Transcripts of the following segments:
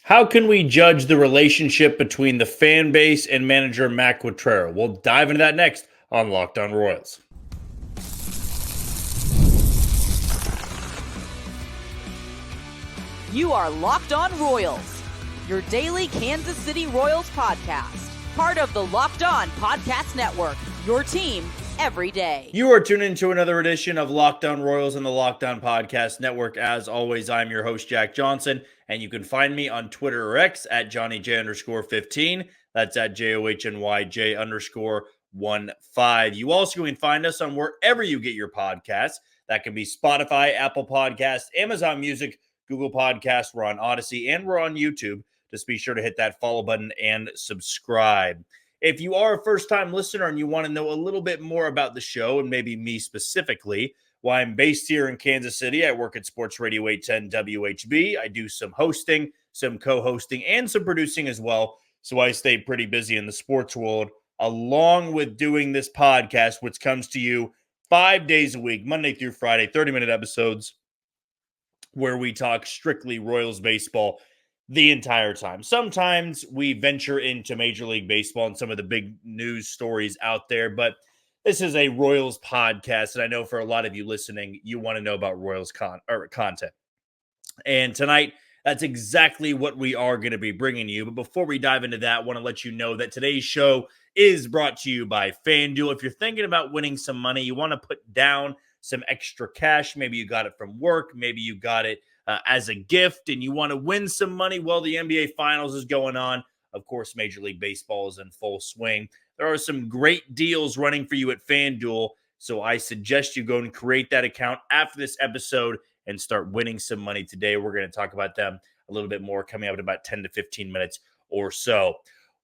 How can we judge the relationship between the fan base and manager Matt Quatraro? We'll dive into that next on Locked On Royals. You are Locked On Royals, your daily Kansas City Royals podcast. Part of the Locked On Podcast Network, your team every day. You are tuned into another edition of Locked On Royals on the Locked On Podcast Network. As always, I'm your host, Jack Johnson, and you can find me on Twitter or X at JohnnyJ_15. That's at JOHNYJ_15. You also can find us on wherever you get your podcasts. That can be Spotify, Apple Podcasts, Amazon Music, Google Podcasts. We're on Odyssey, and we're on YouTube. Just be sure to hit that follow button and subscribe. If you are a first-time listener and you want to know a little bit more about the show and maybe me specifically, well, I'm based here in Kansas City. I work at Sports Radio 810 WHB. I do some hosting, some co-hosting, and some producing as well. So I stay pretty busy in the sports world, along with doing this podcast, which comes to you 5 days a week, Monday through Friday, 30-minute episodes, where we talk strictly Royals baseball the entire time. Sometimes we venture into Major League Baseball and some of the big news stories out there, but this is a Royals podcast, and I know for a lot of you listening, you want to know about Royals content. And tonight, that's exactly what we are going to be bringing you. But before we dive into that, I want to let you know that today's show is brought to you by FanDuel. If you're thinking about winning some money, you want to put down some extra cash. Maybe you got it from work. Maybe you got it as a gift and you want to win some money while the NBA Finals is going on. Of course, Major League Baseball is in full swing. There are some great deals running for you at FanDuel, so I suggest you go and create that account after this episode and start winning some money today. We're going to talk about them a little bit more coming up in about 10 to 15 minutes or so.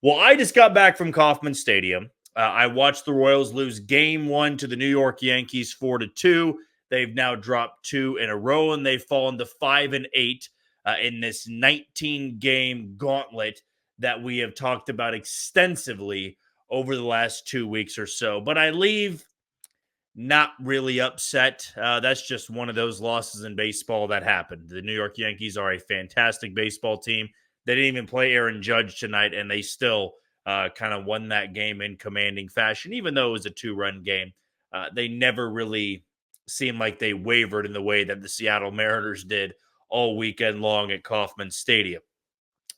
Well, I just got back from Kauffman Stadium. I watched the Royals lose Game 1 to the New York Yankees 4-2. They've now dropped 2 in a row, and they've fallen to 5-8 in this 19-game gauntlet that we have talked about extensively over the last 2 weeks or so. But I leave not really upset. That's just one of those losses in baseball that happened. The New York Yankees are a fantastic baseball team. They didn't even play Aaron Judge tonight, and they still kind of won that game in commanding fashion. Even though it was a 2-run game, they never really seemed like they wavered in the way that the Seattle Mariners did all weekend long at Kauffman Stadium.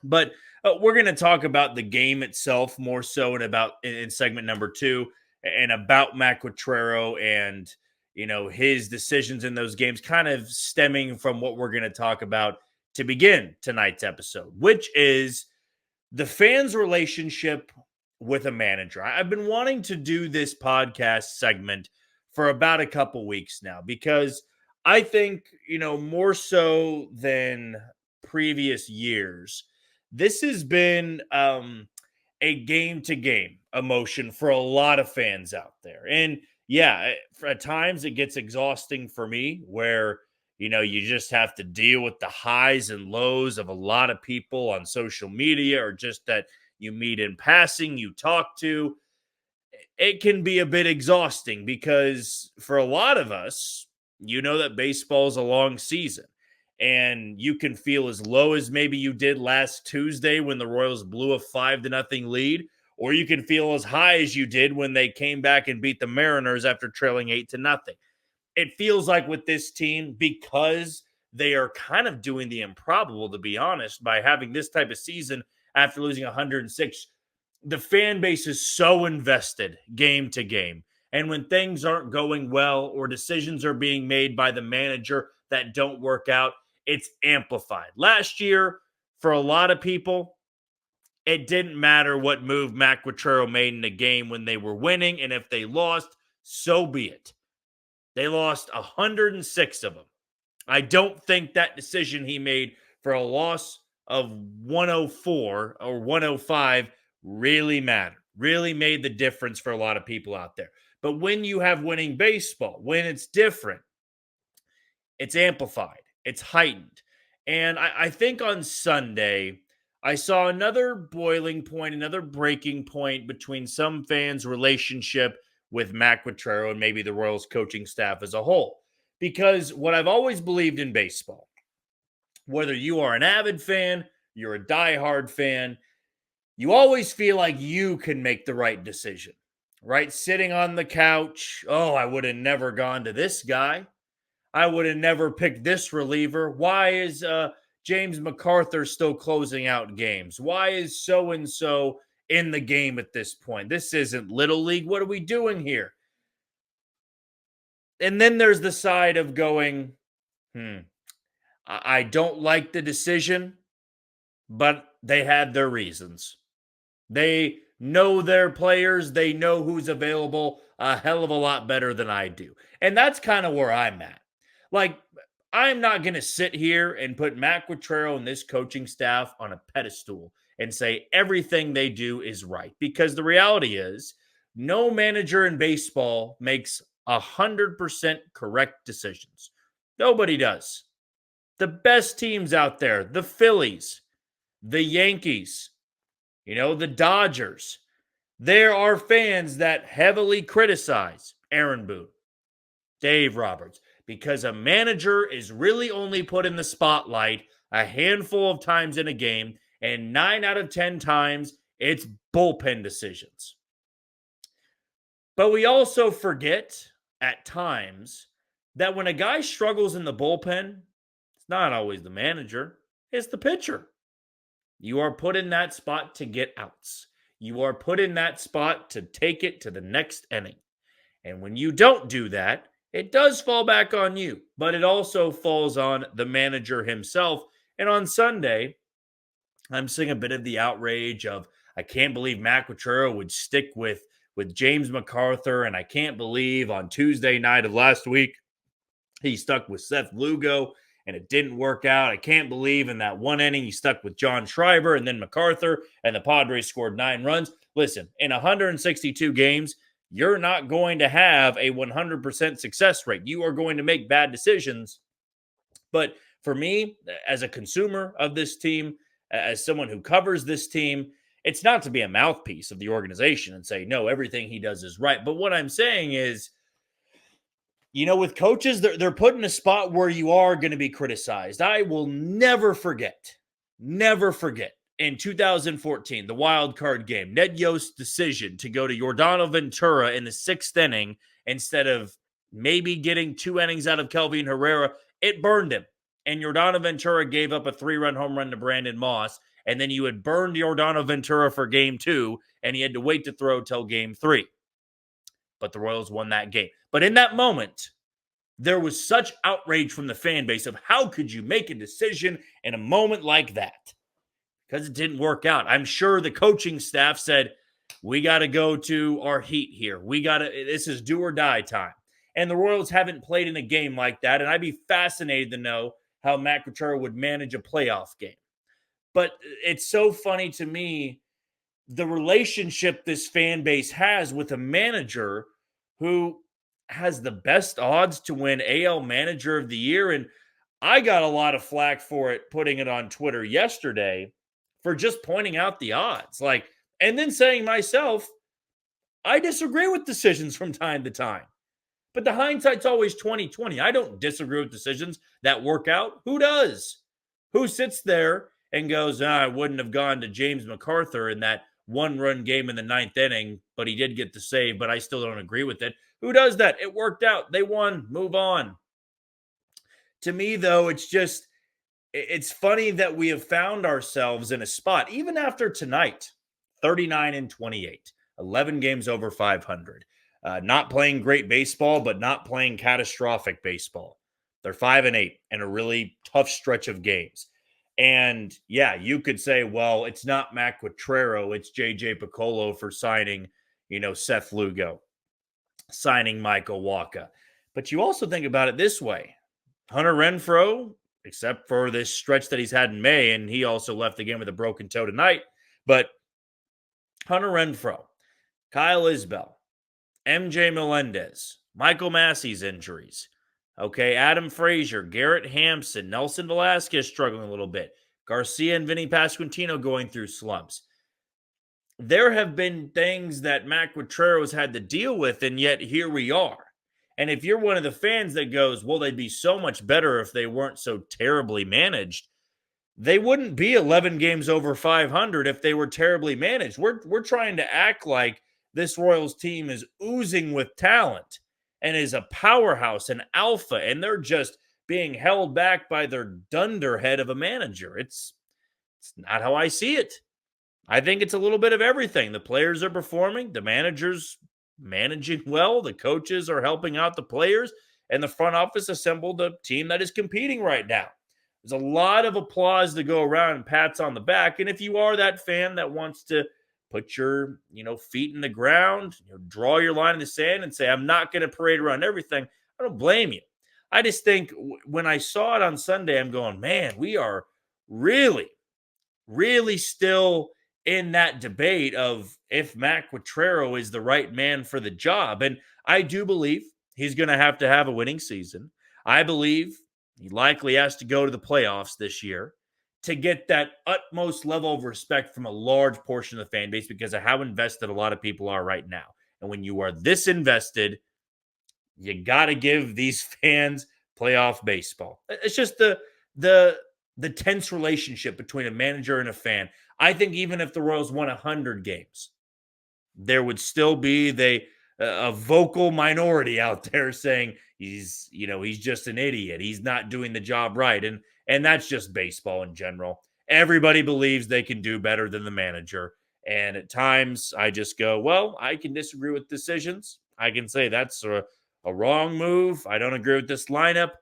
But we're going to talk about the game itself more so in segment number 2 and about Matt Quatraro and, you know, his decisions in those games, kind of stemming from what we're going to talk about to begin tonight's episode, which is the fans' relationship with a manager. I've been wanting to do this podcast segment for about a couple weeks now because I think, you know, more so than previous years, this has been a game-to-game emotion for a lot of fans out there. And yeah, at times it gets exhausting for me where, you know, you just have to deal with the highs and lows of a lot of people on social media or just that you meet in passing, you talk to. It can be a bit exhausting because for a lot of us, you know that baseball is a long season and you can feel as low as maybe you did last Tuesday when the Royals blew a 5-0 lead, or you can feel as high as you did when they came back and beat the Mariners after trailing 8-0. It feels like with this team, because they are kind of doing the improbable, to be honest, by having this type of season after losing 106, the fan base is so invested game to game. And when things aren't going well or decisions are being made by the manager that don't work out, it's amplified. Last year, for a lot of people, it didn't matter what move Matt Quatraro made in the game when they were winning. And if they lost, so be it. They lost 106 of them. I don't think that decision he made for a loss of 104 or 105 really mattered, really made the difference for a lot of people out there. But when you have winning baseball, when it's different, it's amplified, it's heightened. And I think on Sunday, I saw another boiling point, another breaking point between some fans' relationship with Matt Quatraro and maybe the Royals coaching staff as a whole. Because what I've always believed in baseball, whether you are an avid fan, you're a diehard fan, you always feel like you can make the right decision, right? Sitting on the couch, oh, I would have never gone to this guy. I would have never picked this reliever. Why is James MacArthur still closing out games? Why is so and so in the game at this point? This isn't Little League. What are we doing here? And then there's the side of going, I don't like the decision, but they had their reasons. They know their players. They know who's available a hell of a lot better than I do. And that's kind of where I'm at. Like, I'm not going to sit here and put Matt Quatraro and this coaching staff on a pedestal and say everything they do is right. Because the reality is, no manager in baseball makes 100% correct decisions. Nobody does. The best teams out there, the Phillies, the Yankees, the Dodgers, there are fans that heavily criticize Aaron Boone, Dave Roberts, because a manager is really only put in the spotlight a handful of times in a game, and 9 out of 10 times, it's bullpen decisions. But we also forget at times that when a guy struggles in the bullpen, it's not always the manager, it's the pitcher. You are put in that spot to get outs. You are put in that spot to take it to the next inning. And when you don't do that, it does fall back on you, but it also falls on the manager himself. And on Sunday, I'm seeing a bit of the outrage of, I can't believe Matt Quatraro would stick with James MacArthur, and I can't believe on Tuesday night of last week, he stuck with Seth Lugo, and it didn't work out. I can't believe in that one inning he stuck with John Schreiber and then MacArthur, and the Padres scored 9 runs. Listen, in 162 games, you're not going to have a 100% success rate. You are going to make bad decisions. But for me, as a consumer of this team, as someone who covers this team, it's not to be a mouthpiece of the organization and say, no, everything he does is right. But what I'm saying is, with coaches, they're put in a spot where you are going to be criticized. I will never forget, in 2014, the wild card game, Ned Yost's decision to go to Yordano Ventura in the 6th inning instead of maybe getting 2 innings out of Kelvin Herrera, it burned him. And Yordano Ventura gave up a 3-run home run to Brandon Moss, and then you had burned Yordano Ventura for game 2, and he had to wait to throw till game 3. But the Royals won that game. But in that moment, there was such outrage from the fan base of how could you make a decision in a moment like that? Because it didn't work out. I'm sure the coaching staff said, we got to go to our heat here. This is do or die time. And the Royals haven't played in a game like that. And I'd be fascinated to know how Matt Quatraro would manage a playoff game. But it's so funny to me, the relationship this fan base has with a manager who has the best odds to win AL Manager of the Year. And I got a lot of flack for it, putting it on Twitter yesterday for just pointing out the odds. And then saying myself, I disagree with decisions from time to time. But the hindsight's always 20/20. I don't disagree with decisions that work out. Who does? Who sits there and goes, I wouldn't have gone to James MacArthur in that 1-run game in the 9th inning, but he did get the save, but I still don't agree with it. Who does that? It worked out. They won. Move on. To me, though, it's funny that we have found ourselves in a spot, even after tonight, 39-28, 11 games over 500. Not playing great baseball, but not playing catastrophic baseball. They're 5-8 in a really tough stretch of games. And yeah, you could say, well, it's not Matt Quatraro, it's JJ Piccolo for signing, Seth Lugo, signing Michael Wacha. But you also think about it this way. Hunter Renfroe, except for this stretch that he's had in May, and he also left the game with a broken toe tonight. But Hunter Renfroe, Kyle Isbell, MJ Melendez, Michael Massey's injuries. Okay, Adam Frazier, Garrett Hampson, Nelson Velasquez struggling a little bit. Garcia and Vinny Pasquantino going through slumps. There have been things that Matt Quatraro's had to deal with, and yet here we are. And if you're one of the fans that goes, well, they'd be so much better if they weren't so terribly managed, they wouldn't be 11 games over 500 if they were terribly managed. We're trying to act like this Royals team is oozing with talent and is a powerhouse, an alpha, and they're just being held back by their dunderhead of a manager. It's not how I see it. I think it's a little bit of everything. The players are performing, the managers managing well, the coaches are helping out the players, and the front office assembled a team that is competing right now. There's a lot of applause to go around and pats on the back. And if you are that fan that wants to put your, feet in the ground, draw your line in the sand and say, I'm not going to parade around everything, I don't blame you. I just think when I saw it on Sunday, I'm going, man, we are really, really still in that debate of if Matt Quatraro is the right man for the job. And I do believe he's going to have a winning season. I believe he likely has to go to the playoffs this year to get that utmost level of respect from a large portion of the fan base because of how invested a lot of people are right now. And when you are this invested, you got to give these fans playoff baseball. It's just the tense relationship between a manager and a fan. I think even if the Royals won 100 games, there would still be a vocal minority out there saying he's just an idiot. He's not doing the job right. And that's just baseball in general. Everybody believes they can do better than the manager. And at times I just go, well, I can disagree with decisions. I can say that's a wrong move. I don't agree with this lineup.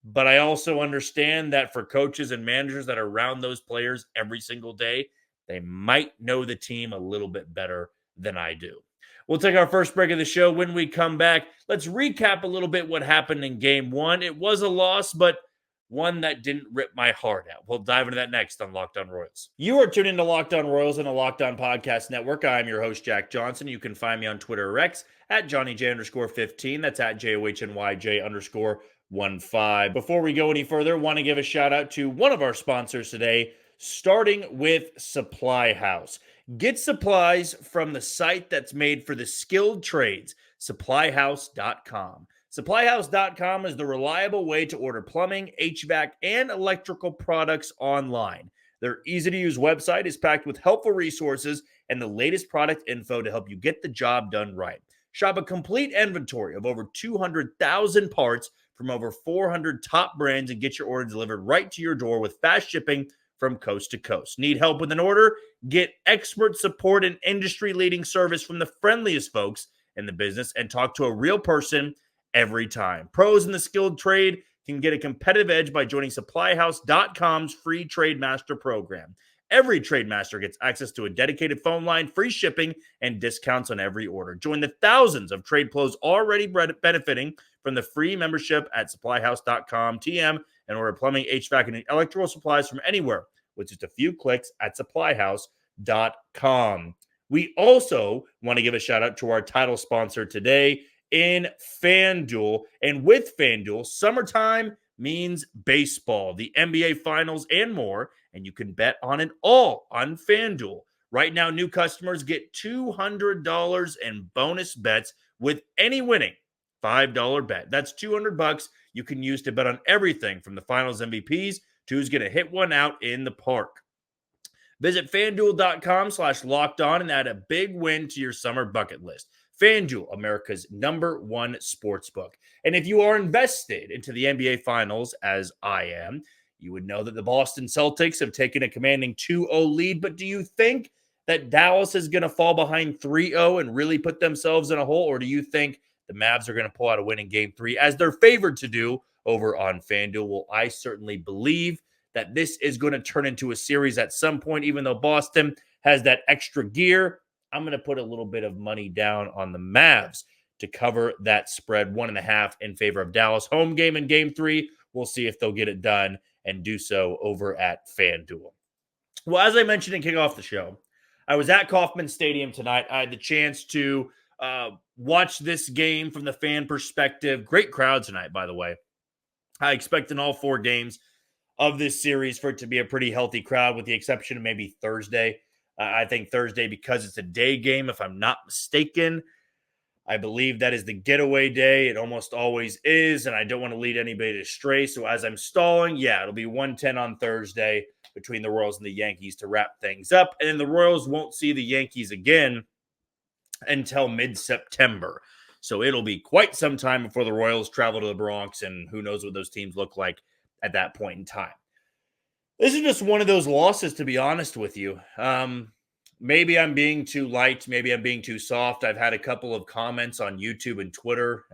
But I also understand that for coaches and managers that are around those players every single day, they might know the team a little bit better than I do. We'll take our first break of the show. When we come back, let's recap a little bit what happened in game one. It was a loss, but one that didn't rip my heart out. We'll dive into that next on Locked On Royals. You are tuned into Locked On Royals and the Locked On Podcast Network. I'm your host, Jack Johnson. You can find me on Twitter or X at JohnnyJ_15. That's at JOHNYJ_15. Before we go any further, want to give a shout out to one of our sponsors today, starting with SupplyHouse. Get supplies from the site that's made for the skilled trades, SupplyHouse.com. SupplyHouse.com is the reliable way to order plumbing, HVAC, and electrical products online. Their easy-to-use website is packed with helpful resources and the latest product info to help you get the job done right. Shop a complete inventory of over 200,000 parts from over 400 top brands and get your order delivered right to your door with fast shipping from coast to coast. Need help with an order? Get expert support and industry-leading service from the friendliest folks in the business and talk to a real person every time. Pros in the skilled trade can get a competitive edge by joining SupplyHouse.com's free Trade Master program. Every Trade Master gets access to a dedicated phone line, free shipping, and discounts on every order. Join the thousands of trade pros already benefiting from the free membership at SupplyHouse.com TM and order plumbing, HVAC, and electrical supplies from anywhere with just a few clicks at SupplyHouse.com. We also want to give a shout out to our title sponsor today in FanDuel. And with FanDuel, summertime means baseball, the NBA Finals, and more. And you can bet on it all on FanDuel. Right now, new customers get $200 in bonus bets with any winning $5 bet. That's $200 you can use to bet on everything from the Finals MVPs to who's going to hit one out in the park. Visit FanDuel.com/lockedon and add a big win to your summer bucket list. FanDuel, America's #1 sportsbook. And if you are invested into the NBA Finals, as I am, you would know that the Boston Celtics have taken a commanding 2-0 lead. But do you think that Dallas is going to fall behind 3-0 and really put themselves in a hole? Or do you think the Mavs are going to pull out a win in Game 3 as they're favored to do over on FanDuel? Well, I certainly believe that this is going to turn into a series at some point, even though Boston has that extra gear. I'm going to put a little bit of money down on the Mavs to cover that spread, 1.5 in favor of Dallas. Home game in Game 3. We'll see if they'll get it done and do so over at FanDuel. Well, as I mentioned in kicking off the show, I was at Kauffman Stadium tonight. I had the chance to watch this game from the fan perspective. Great crowd tonight, by the way. I expect in all 4 games of this series for it to be a pretty healthy crowd, with the exception of maybe Thursday. I think Thursday, because it's a day game, if I'm not mistaken. I believe that is the getaway day. It almost always is, and I don't want to lead anybody astray. So as I'm stalling, yeah, it'll be 1:10 on Thursday between the Royals and the Yankees to wrap things up. And then the Royals won't see the Yankees again until mid-September. So it'll be quite some time before the Royals travel to the Bronx, and who knows what those teams look like at that point in time. This is just one of those losses, to be honest with you. Maybe I'm being too light. Maybe I'm being too soft. I've had a couple of comments on YouTube and Twitter,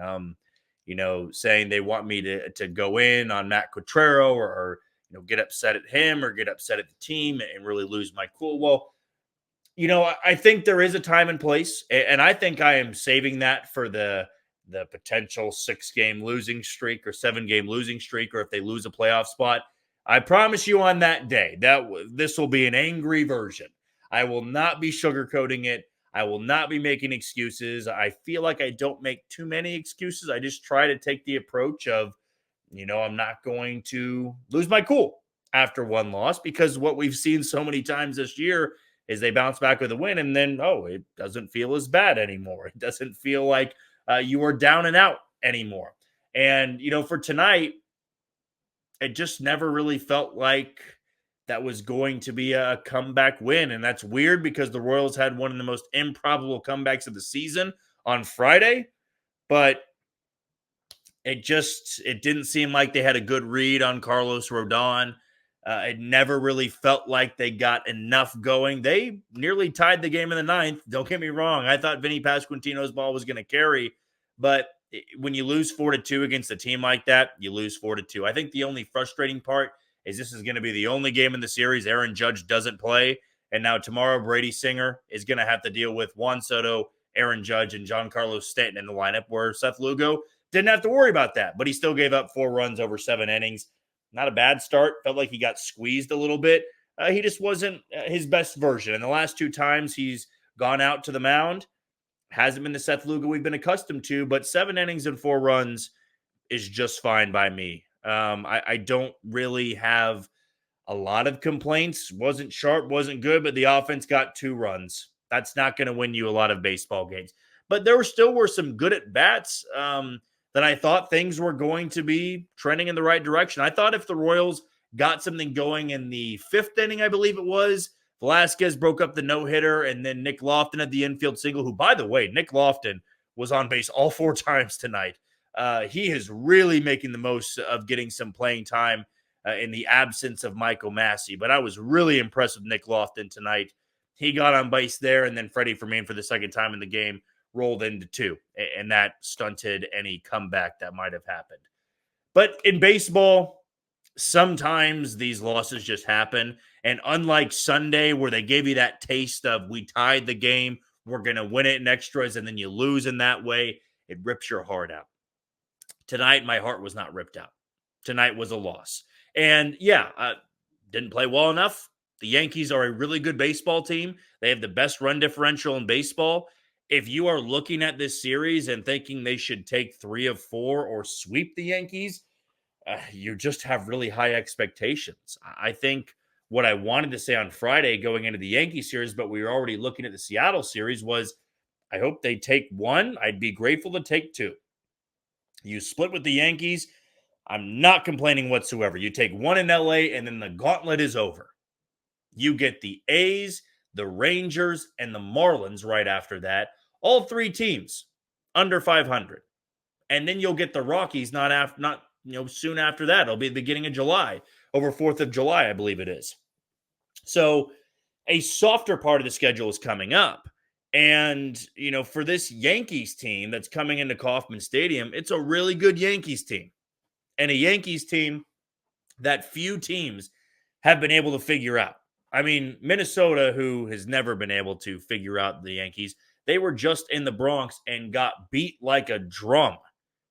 saying they want me to go in on Matt Quatraro or get upset at him or get upset at the team and really lose my cool. Well, I think there is a time and place, and I think I am saving that for the potential 6-game losing streak or 7-game losing streak, or if they lose a playoff spot. I promise you on that day that this will be an angry version. I will not be sugarcoating it. I will not be making excuses. I feel like I don't make too many excuses. I just try to take the approach of, I'm not going to lose my cool after one loss, because what we've seen so many times this year is they bounce back with a win, and then, it doesn't feel as bad anymore. It doesn't feel like you are down and out anymore. And, for tonight, it just never really felt like that was going to be a comeback win. And that's weird because the Royals had one of the most improbable comebacks of the season on Friday, but it didn't seem like they had a good read on Carlos Rodon. It never really felt like they got enough going. They nearly tied the game in the ninth. Don't get me wrong. I thought Vinny Pasquantino's ball was going to carry, but when you lose 4-2 against a team like that, you lose 4-2. I think the only frustrating part is this is going to be the only game in the series Aaron Judge doesn't play. And now tomorrow, Brady Singer is going to have to deal with Juan Soto, Aaron Judge, and Giancarlo Stanton in the lineup, where Seth Lugo didn't have to worry about that. But he still gave up 4 runs over 7 innings. Not a bad start. Felt like he got squeezed a little bit. He just wasn't his best version. And the last 2 times he's gone out to the mound, hasn't been the Seth Lugo we've been accustomed to, but 7 innings and 4 runs is just fine by me. I don't really have a lot of complaints. Wasn't sharp, wasn't good, but the offense got 2 runs. That's not going to win you a lot of baseball games. But there were some good at-bats that I thought things were going to be trending in the right direction. I thought if the Royals got something going in the 5th inning, I believe it was, Velasquez broke up the no-hitter, and then Nick Lofton at the infield single, who, by the way, Nick Lofton was on base all 4 times tonight. He is really making the most of getting some playing time in the absence of Michael Massey. But I was really impressed with Nick Lofton tonight. He got on base there, and then Freddie Fermin for the second time in the game rolled into 2, and that stunted any comeback that might have happened. But in baseball, sometimes these losses just happen. And unlike Sunday, where they gave you that taste of we tied the game, we're going to win it in extras, and then you lose in that way, it rips your heart out. Tonight, my heart was not ripped out. Tonight was a loss. And didn't play well enough. The Yankees are a really good baseball team. They have the best run differential in baseball. If you are looking at this series and thinking they should take 3 of 4 or sweep the Yankees, you just have really high expectations. I think what I wanted to say on Friday going into the Yankee series, but we were already looking at the Seattle series, was I hope they take 1. I'd be grateful to take 2. You split with the Yankees, I'm not complaining whatsoever. You take 1 in LA, and then the gauntlet is over. You get the A's, the Rangers, and the Marlins right after that. All 3 teams under 500. And then you'll get the Rockies soon after that. It'll be the beginning of July, over 4th of July, I believe it is. So a softer part of the schedule is coming up. And, for this Yankees team that's coming into Kauffman Stadium, it's a really good Yankees team. And a Yankees team that few teams have been able to figure out. I mean, Minnesota, who has never been able to figure out the Yankees, they were just in the Bronx and got beat like a drum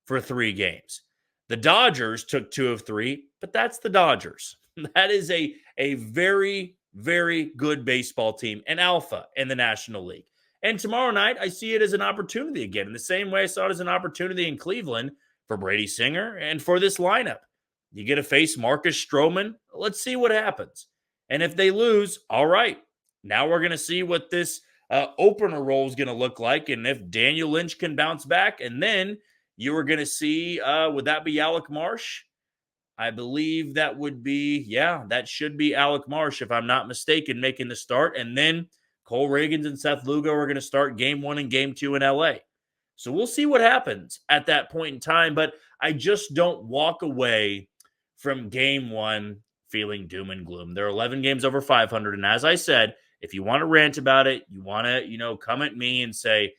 for 3 games. The Dodgers took 2 of 3, but that's the Dodgers. That is a very, very good baseball team, an alpha in the National League. And tomorrow night, I see it as an opportunity again, in the same way I saw it as an opportunity in Cleveland for Brady Singer and for this lineup. You get to face Marcus Stroman. Let's see what happens. And if they lose, all right. Now we're going to see what this opener role is going to look like, and if Daniel Lynch can bounce back. And then you were going to see, would that be Alec Marsh? I believe that would be, that should be Alec Marsh, if I'm not mistaken, making the start. And then Cole Reagans and Seth Lugo are going to start game 1 and game 2 in LA. So we'll see what happens at that point in time. But I just don't walk away from game 1 feeling doom and gloom. There are 11 games over 500. And as I said, if you want to rant about it, you want to, come at me and say,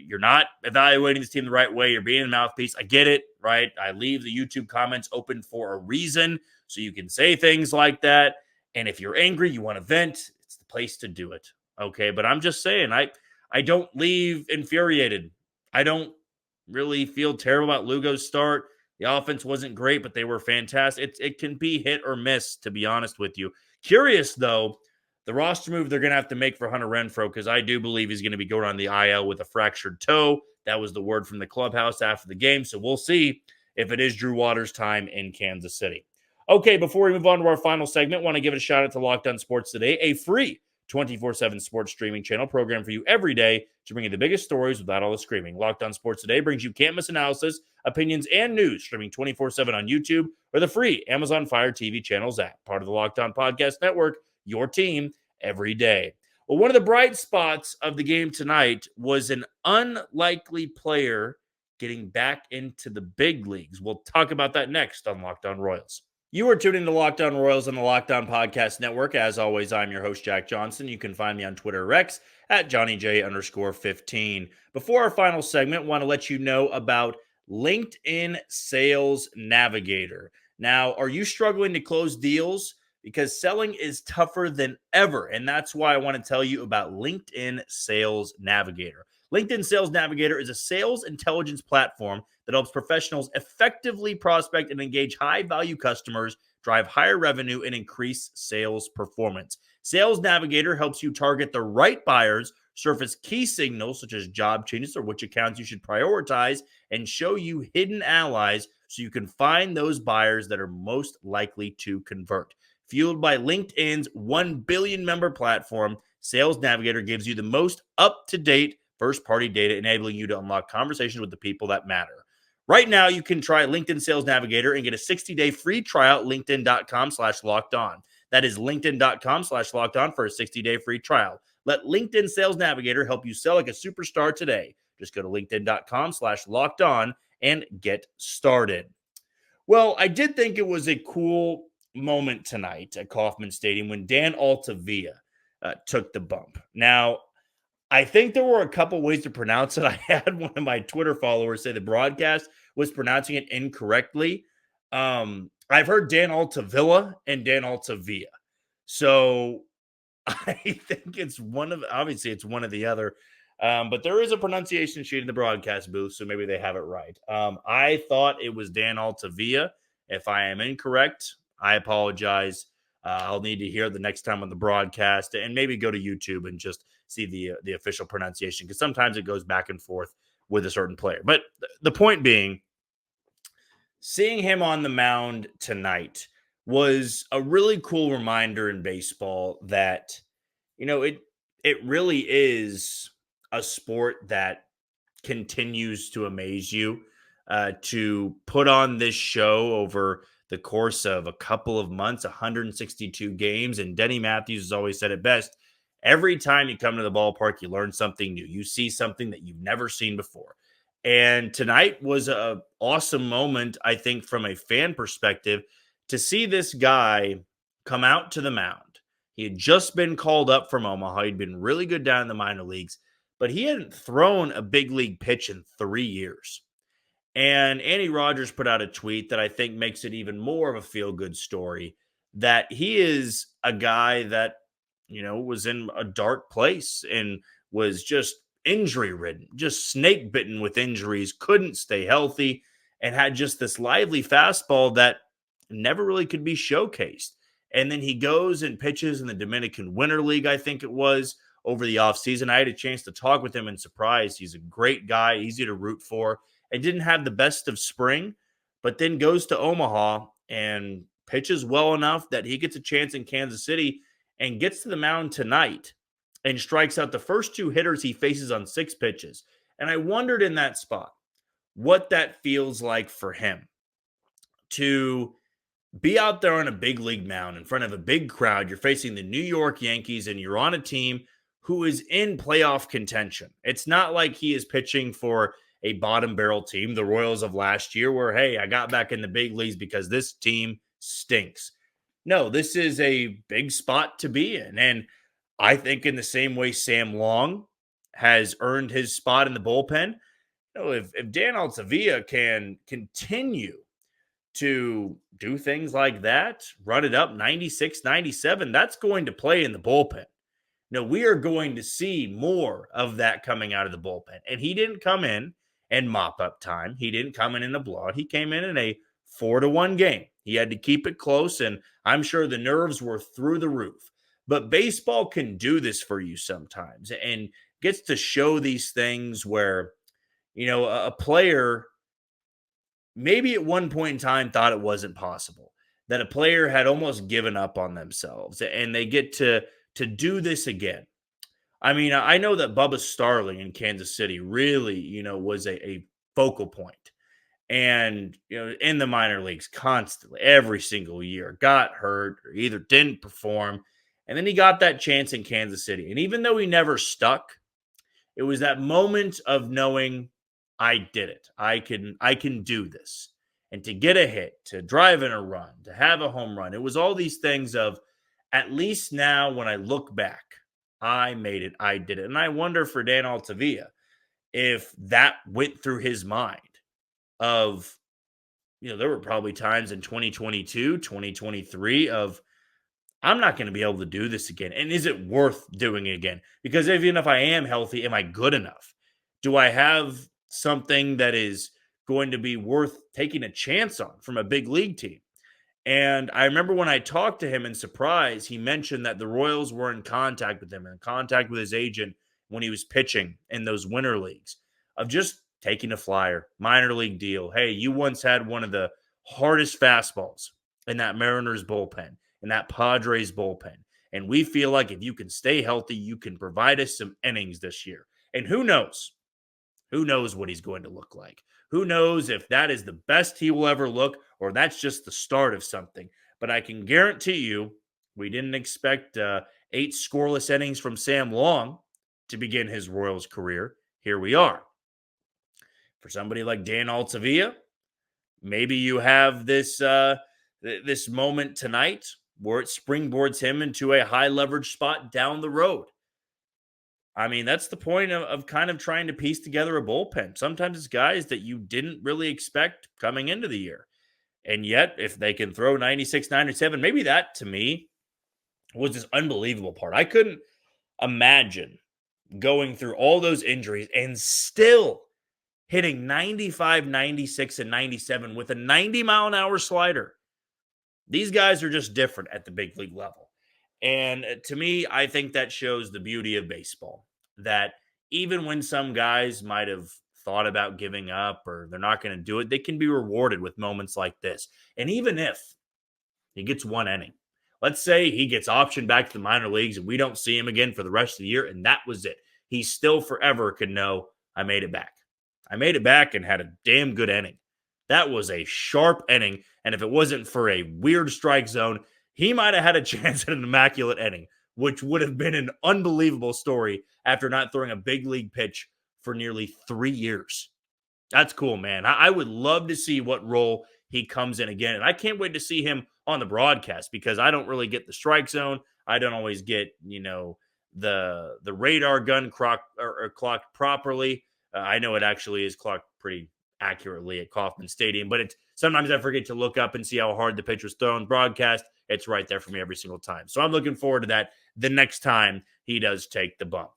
you're not evaluating this team the right way. You're being a mouthpiece. I get it, right? I leave the YouTube comments open for a reason, so you can say things like that. And if you're angry, you want to vent, it's the place to do it. Okay, but I'm just saying, I don't leave infuriated. I don't really feel terrible about Lugo's start. The offense wasn't great, but they were fantastic. It can be hit or miss, to be honest with you. Curious, though, the roster move they're going to have to make for Hunter Renfroe, because I do believe he's going to be going on the IL with a fractured toe. That was the word from the clubhouse after the game. So we'll see if it is Drew Waters' time in Kansas City. Okay, before we move on to our final segment, I want to give a shout out to Locked On Sports Today, a free 24/7 sports streaming channel program for you every day to bring you the biggest stories without all the screaming. Locked On Sports Today brings you can't-miss analysis, opinions, and news streaming 24/7 on YouTube or the free Amazon Fire TV channels app. Part of the Locked On Podcast Network, your team every day. Well, one of the bright spots of the game tonight was an unlikely player getting back into the big leagues. We'll talk about that next on Locked On Royals. You are tuned into Locked On Royals on the Locked On Podcast Network. As always, I'm your host, Jack Johnson. You can find me on Twitter or X at JohnnyJ_15. Before our final segment, I want to let you know about LinkedIn Sales Navigator. Now, are you struggling to close deals? Because selling is tougher than ever, and that's why I want to tell you about LinkedIn Sales Navigator. LinkedIn Sales Navigator is a sales intelligence platform that helps professionals effectively prospect and engage high-value customers, drive higher revenue, and increase sales performance. Sales Navigator helps you target the right buyers, surface key signals such as job changes or which accounts you should prioritize, and show you hidden allies so you can find those buyers that are most likely to convert. Fueled by LinkedIn's 1 billion member platform, Sales Navigator gives you the most up-to-date first-party data, enabling you to unlock conversations with the people that matter. Right now, you can try LinkedIn Sales Navigator and get a 60-day free trial at linkedin.com/lockedon. That is linkedin.com/lockedon for a 60-day free trial. Let LinkedIn Sales Navigator help you sell like a superstar today. Just go to linkedin.com/lockedon and get started. Well, I did think it was a cool moment tonight at Kauffman Stadium when Dan Altavilla took the bump. Now, I think there were a couple ways to pronounce it. I had one of my Twitter followers say the broadcast was pronouncing it incorrectly. I've heard Dan Altavilla and Dan Altavilla. So I think it's obviously it's one of the other. But there is a pronunciation sheet in the broadcast booth, so maybe they have it right. I thought it was Dan Altavilla. If I am incorrect, I apologize. I'll need to hear it the next time on the broadcast and maybe go to YouTube and just see the official pronunciation, because sometimes it goes back and forth with a certain player. But the point being, seeing him on the mound tonight was a really cool reminder in baseball that, it really is a sport that continues to amaze you. To put on this show over the course of a couple of months, 162 games. And Denny Matthews has always said it best. Every time you come to the ballpark, you learn something new. You see something that you've never seen before. And tonight was an awesome moment, I think, from a fan perspective, to see this guy come out to the mound. He had just been called up from Omaha. He'd been really good down in the minor leagues, but he hadn't thrown a big league pitch in 3 years. And Andy Rogers put out a tweet that I think makes it even more of a feel-good story, that he is a guy that, was in a dark place and was just injury-ridden, just snake-bitten with injuries, couldn't stay healthy, and had just this lively fastball that never really could be showcased. And then he goes and pitches in the Dominican Winter League, I think it was, over the offseason. I had a chance to talk with him in Surprise. He's a great guy, easy to root for, and didn't have the best of spring, but then goes to Omaha and pitches well enough that he gets a chance in Kansas City and gets to the mound tonight and strikes out the first 2 hitters he faces on 6 pitches. And I wondered in that spot what that feels like for him to be out there on a big league mound in front of a big crowd. You're facing the New York Yankees and you're on a team who is in playoff contention. It's not like he is pitching for a bottom barrel team, the Royals of last year, where, hey, I got back in the big leagues because this team stinks. No, this is a big spot to be in. And I think in the same way Sam Long has earned his spot in the bullpen, if Dan Altavilla can continue to do things like that, run it up 96, 97, that's going to play in the bullpen. We are going to see more of that coming out of the bullpen. And he didn't come in and mop up time. He didn't come in a blowout. He came in a 4-1 game. He had to keep it close, and I'm sure the nerves were through the roof. But baseball can do this for you sometimes and gets to show these things where, a player maybe at one point in time thought it wasn't possible, that a player had almost given up on themselves, and they get to do this again. I mean, I know that Bubba Starling in Kansas City really, was a focal point. And, in the minor leagues constantly, every single year, got hurt or either didn't perform. And then he got that chance in Kansas City. And even though he never stuck, it was that moment of knowing I did it. I can do this. And to get a hit, to drive in a run, to have a home run. It was all these things of, at least now when I look back, I made it. I did it. And I wonder for Dan Altavilla if that went through his mind of, there were probably times in 2022, 2023 of, I'm not going to be able to do this again. And is it worth doing it again? Because even if I am healthy, am I good enough? Do I have something that is going to be worth taking a chance on from a big league team? And I remember when I talked to him in surprise, he mentioned that the Royals were in contact with him, in contact with his agent when he was pitching in those winter leagues, of just taking a flyer, minor league deal. Hey, you once had one of the hardest fastballs in that Mariners bullpen, in that Padres bullpen. And we feel like if you can stay healthy, you can provide us some innings this year. And who knows? Who knows what he's going to look like? Who knows if that is the best he will ever look, or that's just the start of something. But I can guarantee you, we didn't expect 8 scoreless innings from Sam Long to begin his Royals career. Here we are. For somebody like Dan Altavilla, maybe you have this this moment tonight where it springboards him into a high leverage spot down the road. I mean, that's the point of kind of trying to piece together a bullpen. Sometimes it's guys that you didn't really expect coming into the year. And yet, if they can throw 96, 97, maybe that to me was this unbelievable part. I couldn't imagine going through all those injuries and still hitting 95, 96, and 97 with a 90-mile-an-hour slider. These guys are just different at the big league level. And to me, I think that shows the beauty of baseball, that even when some guys might have thought about giving up or they're not going to do it, they can be rewarded with moments like this. And even if he gets 1 inning, let's say he gets optioned back to the minor leagues and we don't see him again for the rest of the year, and that was it. He still forever could know, I made it back. I made it back and had a damn good inning. That was a sharp inning. And if it wasn't for a weird strike zone, he might have had a chance at an immaculate inning, which would have been an unbelievable story after not throwing a big league pitch for nearly 3 years. That's cool, man. I would love to see what role he comes in again. And I can't wait to see him on the broadcast because I don't really get the strike zone. I don't always get, the radar gun clocked properly. I know it actually is clocked pretty accurately at Kauffman Stadium, but sometimes I forget to look up and see how hard the pitch was thrown. Broadcast, it's right there for me every single time. So I'm looking forward to that the next time he does take the bump.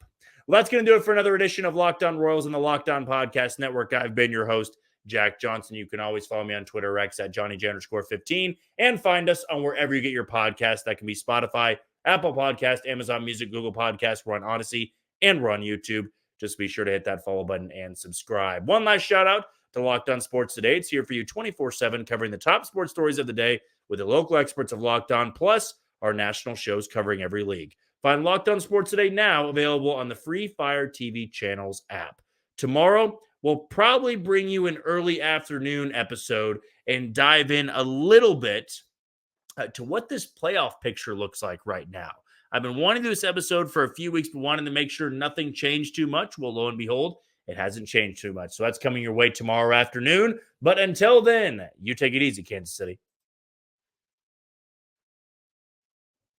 Well, that's going to do it for another edition of Locked On Royals and the Locked On Podcast Network. I've been your host, Jack Johnson. You can always follow me on Twitter, X at JohnnyJ_15, and find us on wherever you get your podcasts. That can be Spotify, Apple Podcast, Amazon Music, Google Podcasts. We're on Odyssey, and we're on YouTube. Just be sure to hit that follow button and subscribe. One last shout out to Locked On Sports Today. It's here for you 24/7, covering the top sports stories of the day with the local experts of Locked On, plus our national shows covering every league. Find Locked On Sports Today now available on the free Fire TV channels app. Tomorrow, we'll probably bring you an early afternoon episode and dive in a little bit to what this playoff picture looks like right now. I've been wanting to do this episode for a few weeks, but wanting to make sure nothing changed too much. Well, lo and behold, it hasn't changed too much. So that's coming your way tomorrow afternoon. But until then, you take it easy, Kansas City.